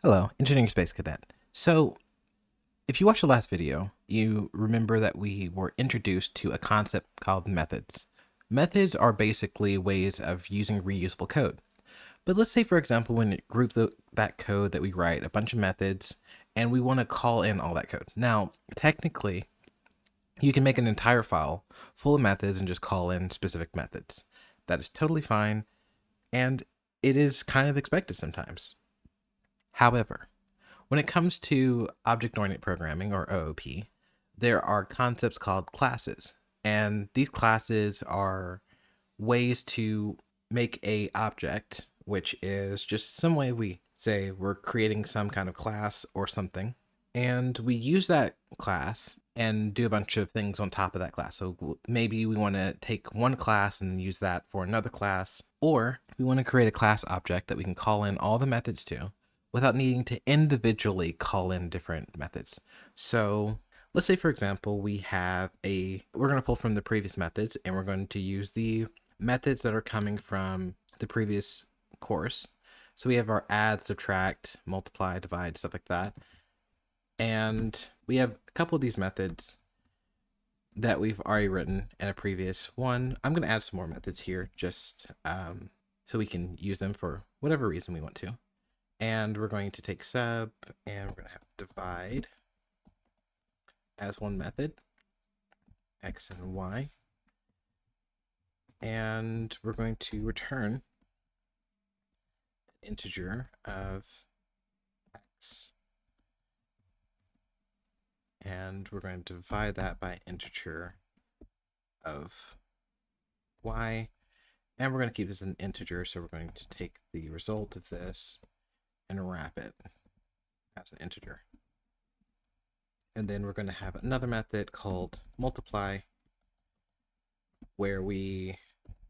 Hello, Engineering Space Cadet. So, if you watched the last video, you remember that we were introduced to a concept called methods. Methods are basically ways of using reusable code. But let's say, for example, when it groups that code that we write, a bunch of methods, and we want to call in all that code. Now, technically, you can make an entire file full of methods and just call in specific methods. That is totally fine, and it is kind of expected sometimes. However, when it comes to object-oriented programming, or OOP, there are concepts called classes. And these classes are ways to make a object, which is just some way we say we're creating some kind of class or something. And we use that class and do a bunch of things on top of that class. So maybe we want to take one class and use that for another class, or we want to create a class object that we can call in all the methods to without needing to individually call in different methods. So let's say, for example, we're going to pull from the previous methods, and we're going to use the methods that are coming from the previous course. So we have our add, subtract, multiply, divide, stuff like that. And we have a couple of these methods that we've already written in a previous one. I'm going to add some more methods here just so we can use them for whatever reason we want to. And we're going to take sub, and we're going to have divide as one method, x and y. And we're going to return an integer of x. And we're going to divide that by an integer of y. And we're going to keep this an integer, so we're going to take the result of this and wrap it as an integer. And then we're going to have another method called multiply, where we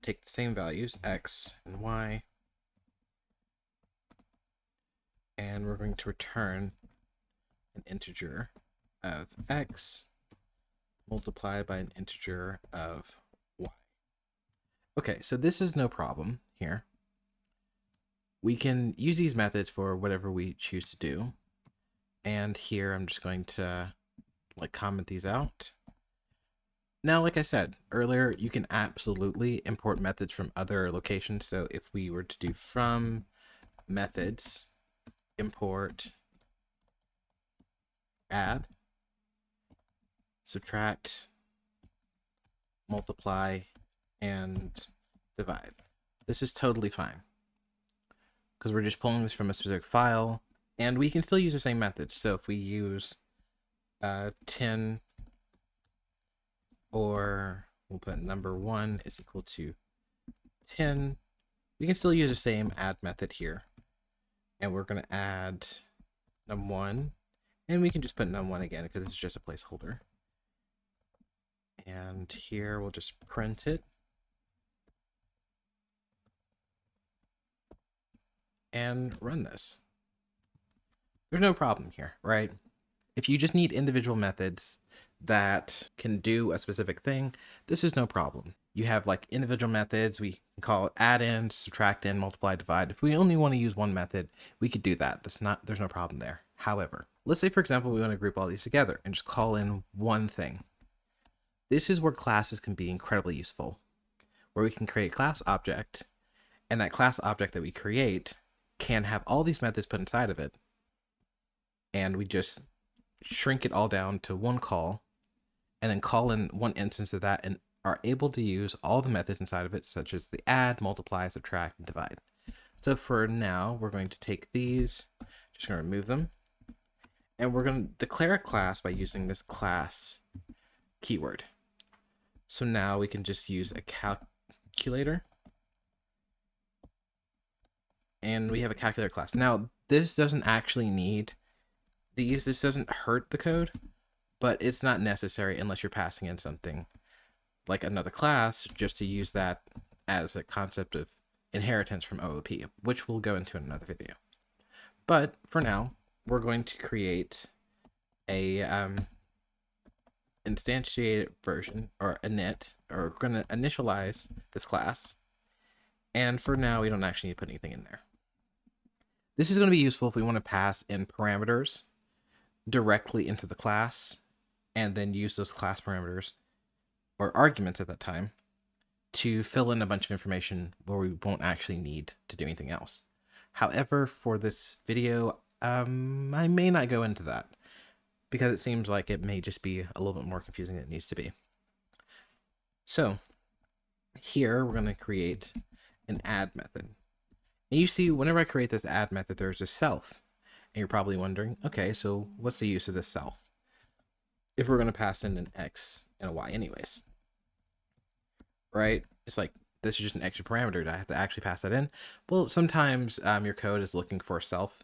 take the same values, x and y, and we're going to return an integer of x multiplied by an integer of y. Okay, so this is no problem here. We can use these methods for whatever we choose to do. And here I'm just going to comment these out. Now, like I said earlier, you can absolutely import methods from other locations. So if we were to do from methods, import add, subtract, multiply, and divide. This is totally fine, because we're just pulling this from a specific file, and we can still use the same methods. So if we use 10, or we'll put number 1 is equal to 10, we can still use the same add method here. And we're going to add num1, and we can just put num1 again because it's just a placeholder. And here we'll just print it. And run this. There's no problem here, right? If you just need individual methods that can do a specific thing, this is no problem. You have individual methods. We can call it add in, subtract in, multiply, divide. If we only want to use one method, we could do that. There's no problem there. However, let's say, for example, we want to group all these together and just call in one thing. This is where classes can be incredibly useful, where we can create a class object, and that class object that we create can have all these methods put inside of it, and we just shrink it all down to one call, and then call in one instance of that, and are able to use all the methods inside of it, such as the add, multiply, subtract, and divide. So for now, we're going to take these, just going to remove them, and we're going to declare a class by using this class keyword. So now we can just use a calculator, and we have a calculator class. Now, this doesn't actually need these. This doesn't hurt the code, but it's not necessary unless you're passing in something like another class, just to use that as a concept of inheritance from OOP, which we'll go into in another video. But for now, we're going to create a instantiated version, or init, or we're going to initialize this class. And for now, we don't actually need to put anything in there. This is going to be useful if we want to pass in parameters directly into the class and then use those class parameters or arguments at that time to fill in a bunch of information where we won't actually need to do anything else. However, for this video, I may not go into that because it seems like it may just be a little bit more confusing than it needs to be. So here we're going to create an add method. And you see, whenever I create this add method, there's a self. And you're probably wondering, okay, so what's the use of this self if we're going to pass in an X and a Y anyways? Right? It's like, this is just an extra parameter. Do I have to actually pass that in? Well, sometimes your code is looking for a self,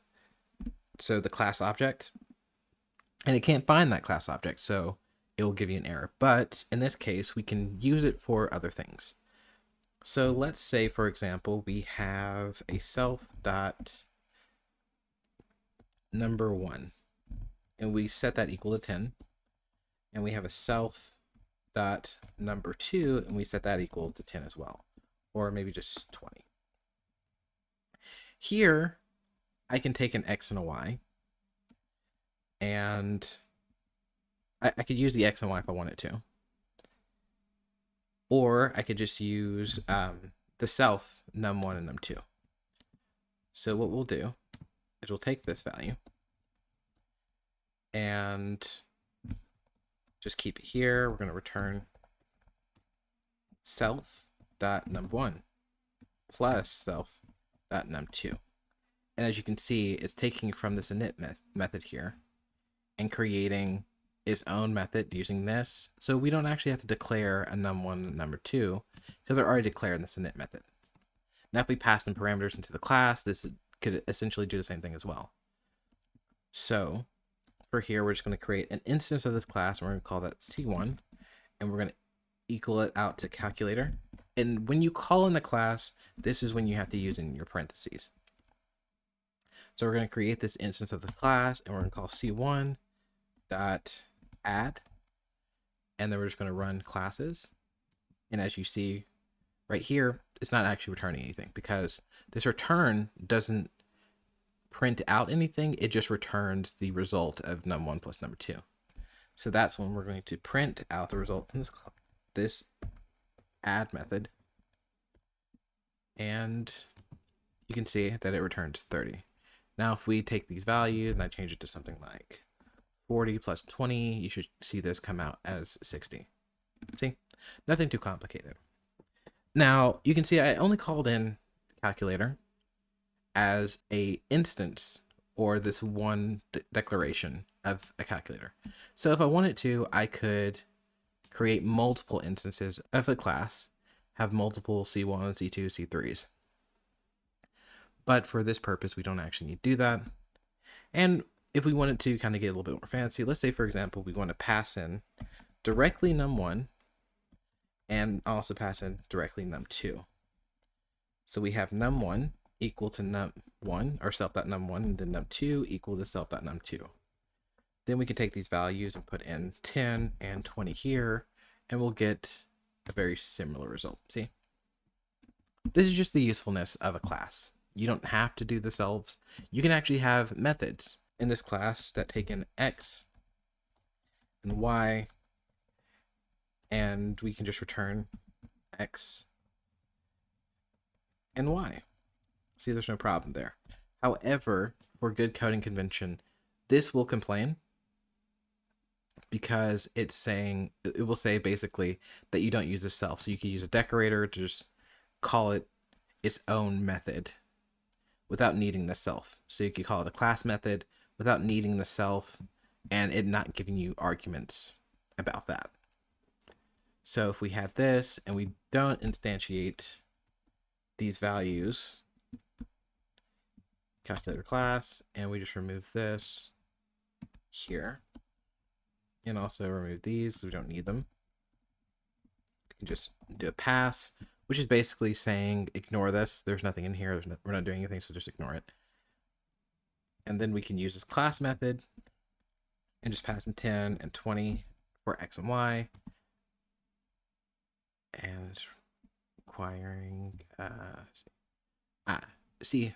so the class object, and it can't find that class object, so it will give you an error. But in this case, we can use it for other things. So let's say, for example, we have a self dot number 1, and we set that equal to 10, and we have a self dot number 2, and we set that equal to 10 as well, or maybe just 20. Here I can take an X and a Y, and I could use the X and Y if I wanted to, or I could just use the self num1 and num2. So what we'll do is we'll take this value and just keep it here. We're going to return self.num1 plus self.num2. And as you can see, it's taking from this init method here and creating its own method using this. So we don't actually have to declare a num1 and num2 because they're already declared in this init method. Now if we pass in parameters into the class, this could essentially do the same thing as well. So for here, we're just going to create an instance of this class, and we're going to call that C1, and we're going to equal it out to calculator. And when you call in a class, this is when you have to use in your parentheses. So we're going to create this instance of the class, and we're going to call C1 dot add, and then we're just going to run classes. And as you see right here, it's not actually returning anything because this return doesn't print out anything. It just returns the result of num1 plus num2. So that's when we're going to print out the result from this add method, and you can see that it returns 30. Now if we take these values and I change it to something like 40 plus 20, you should see this come out as 60. See, nothing too complicated. Now you can see I only called in calculator as a instance or this one declaration of a calculator. So if I wanted to, I could create multiple instances of a class, have multiple C1, C2, C3s. But for this purpose, we don't actually need to do that. And if we wanted to kind of get a little bit more fancy, let's say, for example, we want to pass in directly num1 and also pass in directly num2. So we have num1 equal to num1 or self.num1, and then num2 equal to self.num2. Then we can take these values and put in 10 and 20 here, and we'll get a very similar result. See? This is just the usefulness of a class. You don't have to do this selves. You can actually have methods in this class that take in X and Y, and we can just return X and Y. See, there's no problem there. However, for good coding convention, this will complain because it's saying, it will say basically that you don't use a self. So you can use a decorator to just call it its own method without needing the self. So you could call it a class method without needing the self and it not giving you arguments about that. So if we had this and we don't instantiate these values, calculator class, and we just remove this here, and also remove these because we don't need them. We can just do a pass, which is basically saying ignore this. There's nothing in here. We're not doing anything, so just ignore it. And then we can use this class method and just pass in 10 and 20 for X and Y, and it's requiring see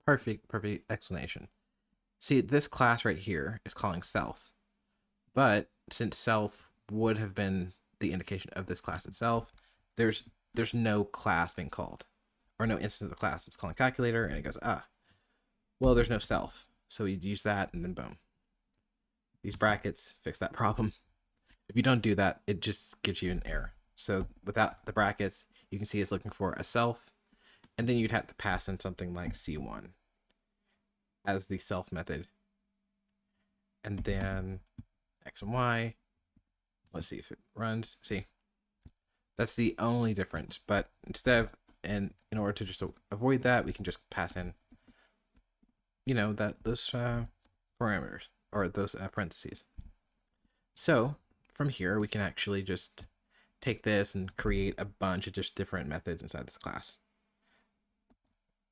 Perfect explanation. See, this class right here is calling self, but since self would have been the indication of this class itself, there's no class being called, or no instance of the class. It's calling calculator, and it goes, well, there's no self. So we use that, and then boom. These brackets fix that problem. If you don't do that, it just gives you an error. So without the brackets, you can see it's looking for a self, and then you'd have to pass in something like C1 as the self method. And then X and Y. Let's see if it runs. See, that's the only difference. But instead of, and in order to just avoid that, we can just pass in, those parameters, or those parentheses. So from here, we can actually just take this and create a bunch of just different methods inside this class.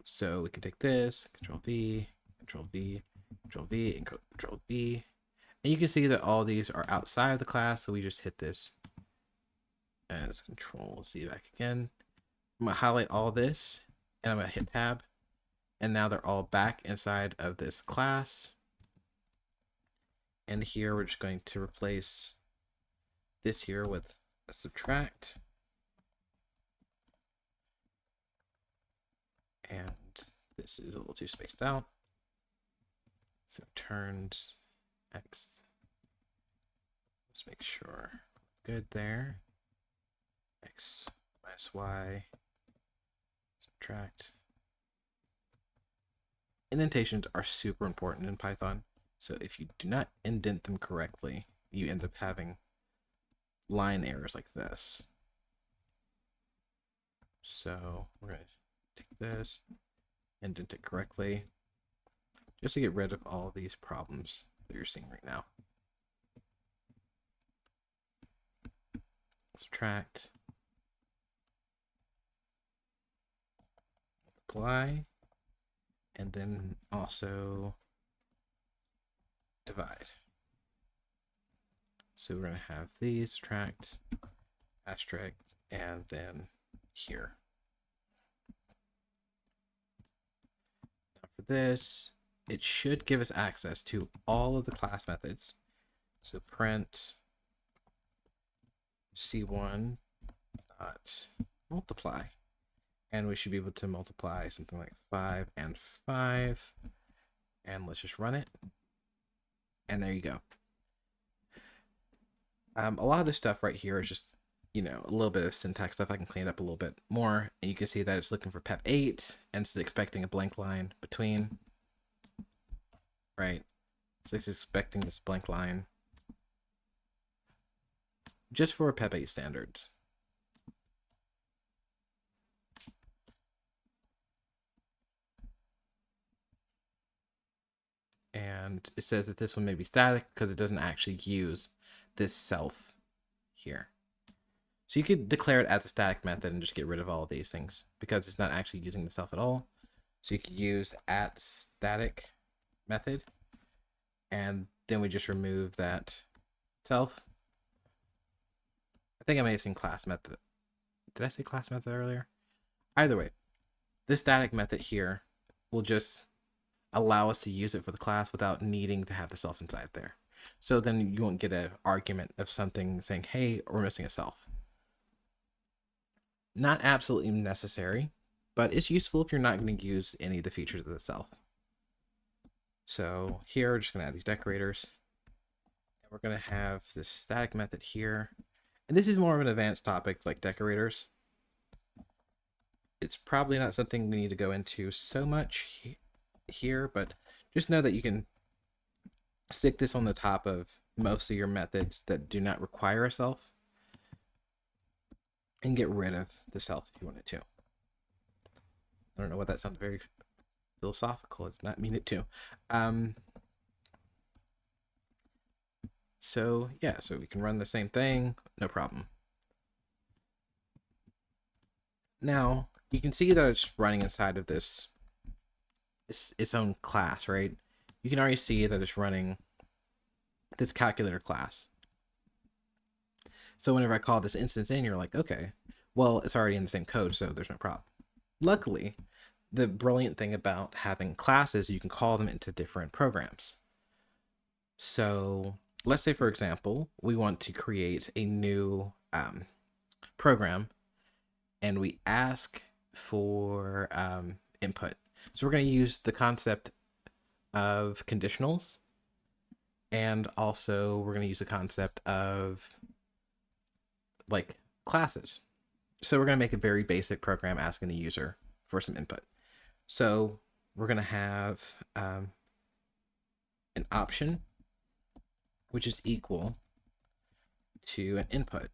So we can take this, Control V, Control V, Control V, and Control V. And you can see that all these are outside of the class, so we just hit this as Control Z back again. I'm going to highlight all this, and I'm going to hit Tab. And now they're all back inside of this class. And here we're just going to replace this here with a subtract. And this is a little too spaced out. So it turns X. Let's make sure. Good there. X minus Y. Subtract. Indentations are super important in Python. So if you do not indent them correctly, you end up having line errors like this. So we're going to take this, indent it correctly, just to get rid of all these problems that you're seeing right now. Subtract, multiply, and then also divide. So we're going to have these, subtract, asterisk, and then here. Now for this, it should give us access to all of the class methods. So print C1 dot multiply. And we should be able to multiply something like 5 and 5. And let's just run it. And there you go. A lot of this stuff right here is just, a little bit of syntax stuff. I can clean it up a little bit more. And you can see that it's looking for PEP8 and it's expecting a blank line between. Right? So it's expecting this blank line just for PEP8 standards. And it says that this one may be static because it doesn't actually use this self here. So you could declare it as a static method and just get rid of all of these things because it's not actually using the self at all. So you could use @static method, and then we just remove that self. I think I may have seen class method. Did I say class method earlier? Either way, this static method here will just allow us to use it for the class without needing to have the self inside there. So then you won't get an argument of something saying, hey, we're missing a self. Not absolutely necessary, but it's useful if you're not going to use any of the features of the self. So here we're just going to add these decorators. And we're going to have this static method here. And this is more of an advanced topic like decorators. It's probably not something we need to go into so much here, but just know that you can stick this on the top of most of your methods that do not require a self and get rid of the self if you wanted to. I don't know what that sounds very philosophical. I did not mean it to. So yeah, so we can run the same thing, no problem. Now you can see that it's running inside of this its own class, right? You can already see that it's running this calculator class. So whenever I call this instance in, you're like, okay, well, it's already in the same code, so there's no problem. Luckily, the brilliant thing about having classes, you can call them into different programs. So let's say, for example, we want to create a new program, and we ask for input. So we're going to use the concept of conditionals, and also we're going to use the concept of like classes. So we're going to make a very basic program asking the user for some input. So we're going to have an option, which is equal to an input.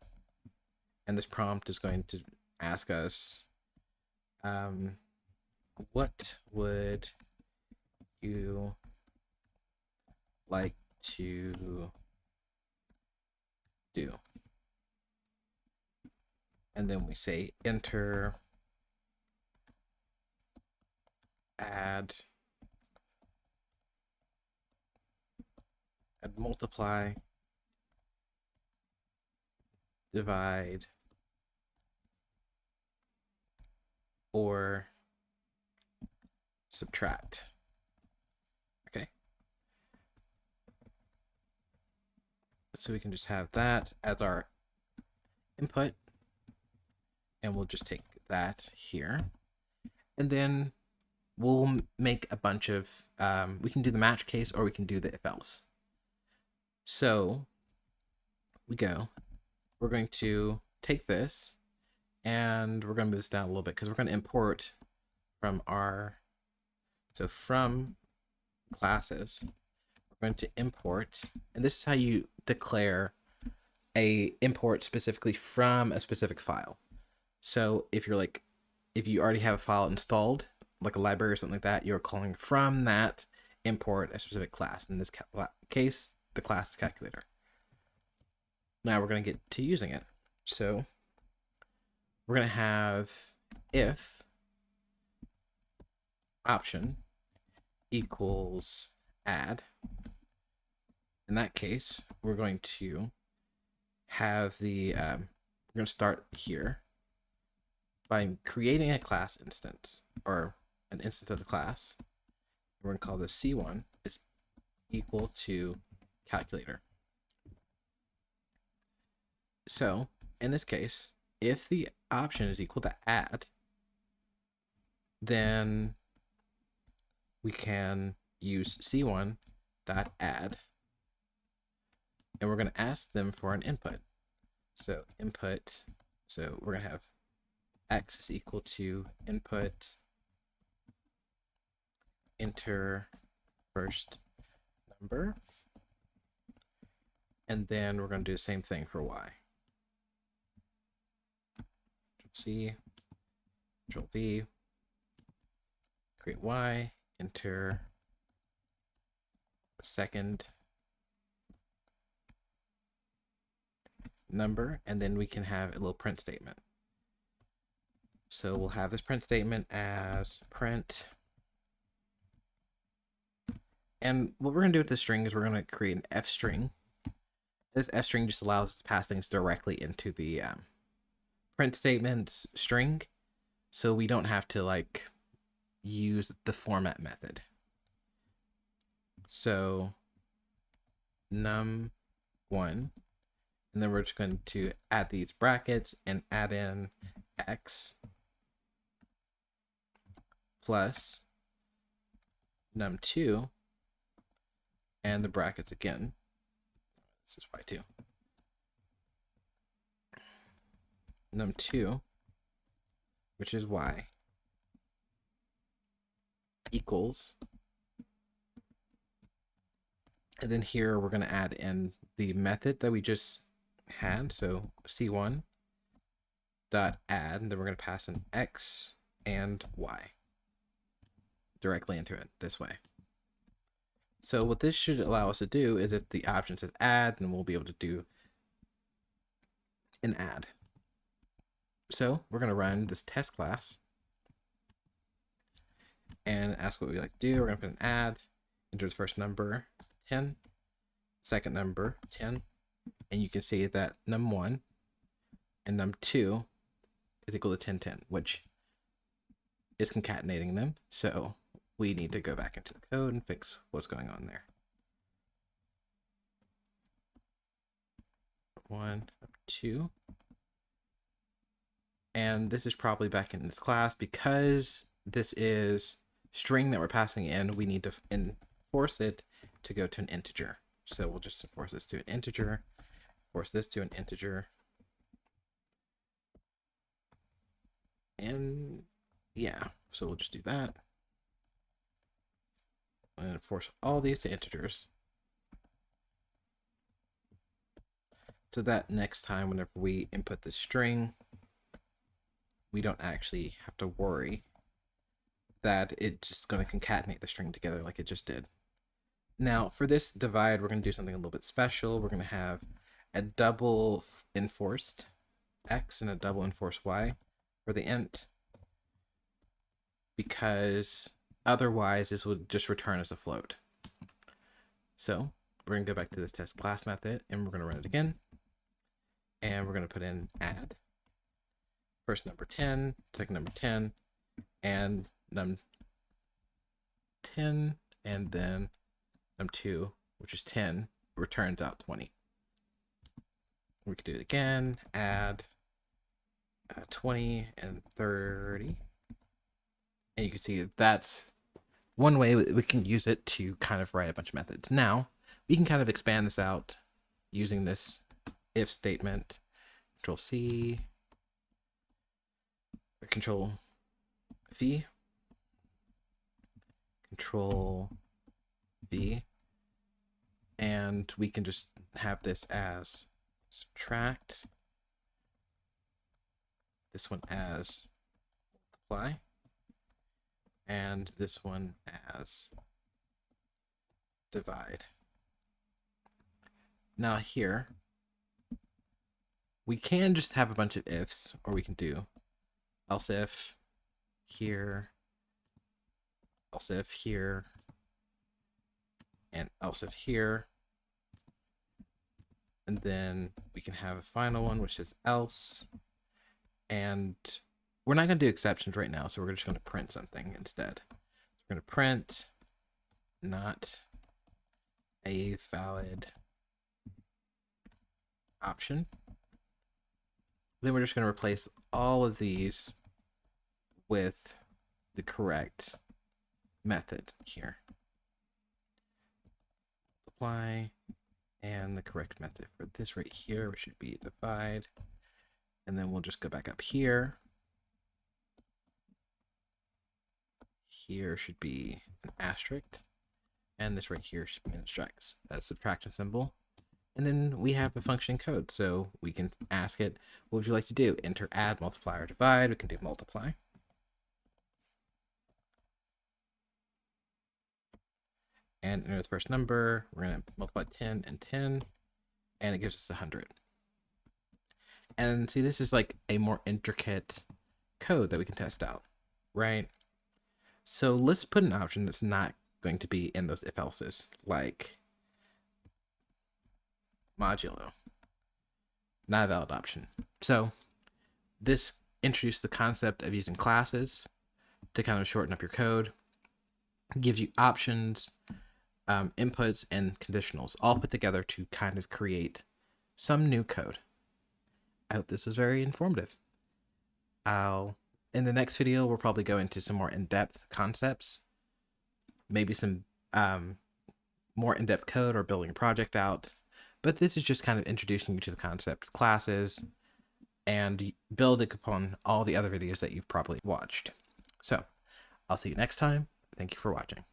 And this prompt is going to ask us, what would you like to do? And then we say enter add multiply, divide, or subtract. Okay. So we can just have that as our input, and we'll just take that here. And then we'll make a bunch of, we can do the match case, or we can do the if else. So we're going to take this, and we're going to move this down a little bit because we're going to import from from classes, we're going to import, and this is how you declare a import specifically from a specific file. So if you already have a file installed, like a library or something like that, you're calling from that import a specific class. In this case, the class is calculator. Now we're going to get to using it. So we're going to have if option equals add. In that case, we're going to have we're going to start here by creating a class instance, or an instance of the class. We're going to call this C1 is equal to calculator. So in this case, if the option is equal to add, then we can use C1.add, and we're going to ask them for an input. So input, so we're going to have x is equal to input, enter first number, and then we're going to do the same thing for y. C, Control V, create y, enter the second number, and then we can have a little print statement. So we'll have this print statement as print. And what we're going to do with this string is we're going to create an f string. This f string just allows us to pass things directly into the print statements string, so we don't have to use the format method. So num1, and then we're just going to add these brackets and add in x plus num2 and the brackets again. This is y2. Num2, which is y, equals, and then here we're going to add in the method that we just had. So C1 dot add, and then we're going to pass in x and y directly into it this way. So what this should allow us to do is, if the option says add, then we'll be able to do an add. So we're going to run this test class and ask what we like to do. We're going to put an add, enter the first number 10, second number 10, and you can see that num1 and num2 is equal to 10, 10, which is concatenating them. So we need to go back into the code and fix what's going on there. 1, 2. And this is probably back in this class because this is string that we're passing in. We need to enforce it to go to an integer. So we'll just enforce this to an integer, force this to an integer. And yeah, so we'll just do that. And force all these to integers. So that next time, whenever we input the string, we don't actually have to worry that it's just going to concatenate the string together like it just did. Now, for this divide, we're going to do something a little bit special. We're going to have a double enforced x and a double enforced y for the int, because otherwise this would just return as a float. So we're going to go back to this test class method and we're going to run it again. And we're going to put in add first number 10, second number 10, and num 10, and then num 2, which is 10, returns out 20. We could do it again, add 20 and 30. And you can see that's one way we can use it to kind of write a bunch of methods. Now, we can kind of expand this out using this if statement, Control C, or Control V, Control V, and we can just have this as subtract, this one as multiply, and this one as divide. Now here, we can just have a bunch of ifs, or we can do else if here, else if here, and else if here. And then we can have a final one, which is else. And we're not going to do exceptions right now, so we're just going to print something instead. We're going to print not a valid option. Then we're just going to replace all of these with the correct method here. Multiply, and the correct method for this right here, which should be divide. And then we'll just go back up here. Here should be an asterisk, and this right here should be an subtraction symbol. And then we have a function code, so we can ask it, what would you like to do? Enter add, multiply, or divide. We can do multiply. And enter the first number. We're going to multiply 10 and 10, and it gives us 100. And see, this is like a more intricate code that we can test out, right? So let's put an option that's not going to be in those if-elses, like modulo, not a valid option. So this introduced the concept of using classes to kind of shorten up your code. It gives you options, inputs, and conditionals all put together to kind of create some new code. I hope this was very informative. In the next video, we'll probably go into some more in-depth concepts, maybe some more in-depth code or building a project out. But this is just kind of introducing you to the concept of classes and building upon all the other videos that you've probably watched. So I'll see you next time. Thank you for watching.